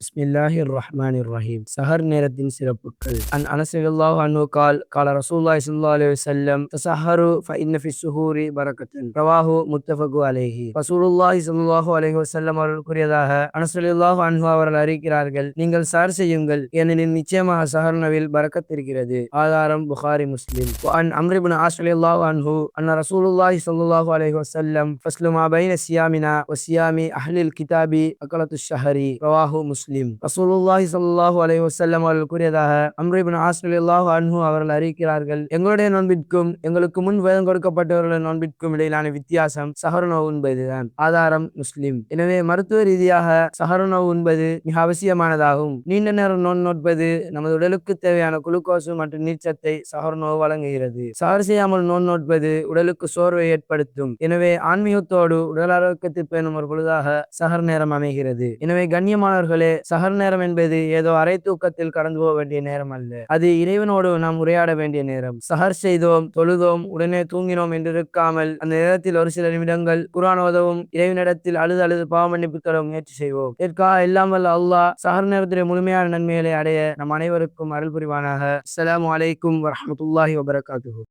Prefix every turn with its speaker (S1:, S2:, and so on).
S1: பிஸ்மில்லாஹிர் ரஹ்மானிர் ரஹீம். சஹர் நேரத்தின் சிறப்புகள். அனஸ் ரலியல்லாஹு அன்ஹு கால ரசூலுல்லாஹி ஸல்லல்லாஹு அலைஹி வஸல்லம் தஸஹரு ஃபஇன்ன ஃபிஸ் ஸுஹூரி பரக்கத்துன். ரவாஹு முத்தஃபகு அலைஹி. ரசூலுல்லாஹி ஸல்லல்லாஹு அலைஹி வஸல்லம் அவர்கள் கூறியதாக அனஸ் ரலியல்லாஹு அன்ஹு அவர்கள் அறிவிக்கிறார்கள், நீங்கள் சஹர் செய்யுங்கள், ஏனெனில் நிச்சயமாக சஹர் உணவில் பரக்கத் இருக்கிறது. ஆதாரம் புகாரி, முஸ்லிம். அன் அம்ர் இப்னு ஆஸ் ரலியல்லாஹு அன்ஹு அன்ன ரசூலுல்லாஹி ஸல்லல்லாஹு அலைஹி வஸல்லம் ஃபஸ்லு மா பைன சியாமினா வ சியாமி அஹ்லில் கிதாபி அகலத்துஷ் ஷஹரி. ரவாஹு முஸ்லிம். ரசூலுல்லாஹி ஸல்லல்லாஹு அலைஹி வஸல்லம் அவர்கள் கூறியதாக அம்ர் இப்னு ஆஸ் ரலியல்லாஹு அன்ஹு அவர்கள் அறிவிக்கிறார்கள், எங்களுடைய நோன்பிற்கும் எங்களுக்கு முன் வேதம் கொடுக்கப்பட்டவர்களுடைய நோன்பிற்கும் இடையிலான வித்தியாசம் சஹர் உணவு உண்பதுதான். ஆதாரம் முஸ்லிம். எனவே மருத்துவ ரீதியாக சஹர் உணவு உண்பது மிக அவசியமானதாகும். நீண்ட நேரம் நோன்பது நமது உடலுக்கு தேவையான குளுக்கோஸ் மற்றும் நீர்ச்சத்தை சஹர் உணவு வழங்குகிறது. சஹர் செய்யாமல் நோன்பது உடலுக்கு சோர்வை ஏற்படுத்தும். எனவே ஆன்மீகத்தோடு உடல் ஆரோக்கியத்தை பேணும் ஒரு பொழுதாக சஹர் நேரம் அமைகிறது. எனவே கண்ணியமானவர்களே, சஹர் நேரம் என்பது ஏதோ அரை தூக்கத்தில் கடந்து போக வேண்டிய நேரம் அல்ல. அது இறைவனோடு நாம் உரையாட வேண்டிய நேரம். சஹர் செய்தோம், தொழுதோம், உடனே தூங்கினோம் என்று இருக்காமல் அந்த நேரத்தில் ஒரு சில நிமிடங்கள் குர்ஆன் ஓதவும், இறைவனிடத்தில் அழுது அழுது பாவ மன்னிப்பு தர முயற்சி செய்வோம். இதற்காக எல்லாம் வல்ல அல்லாஹ் சஹர் நேரத்திலே முழுமையான நன்மைகளை அடைய நம் அனைவருக்கும் அருள் புரிவானாக. அஸ்ஸலாமு அலைக்கும் வரஹ்மத்துல்லாஹி வபரகாத்துஹு.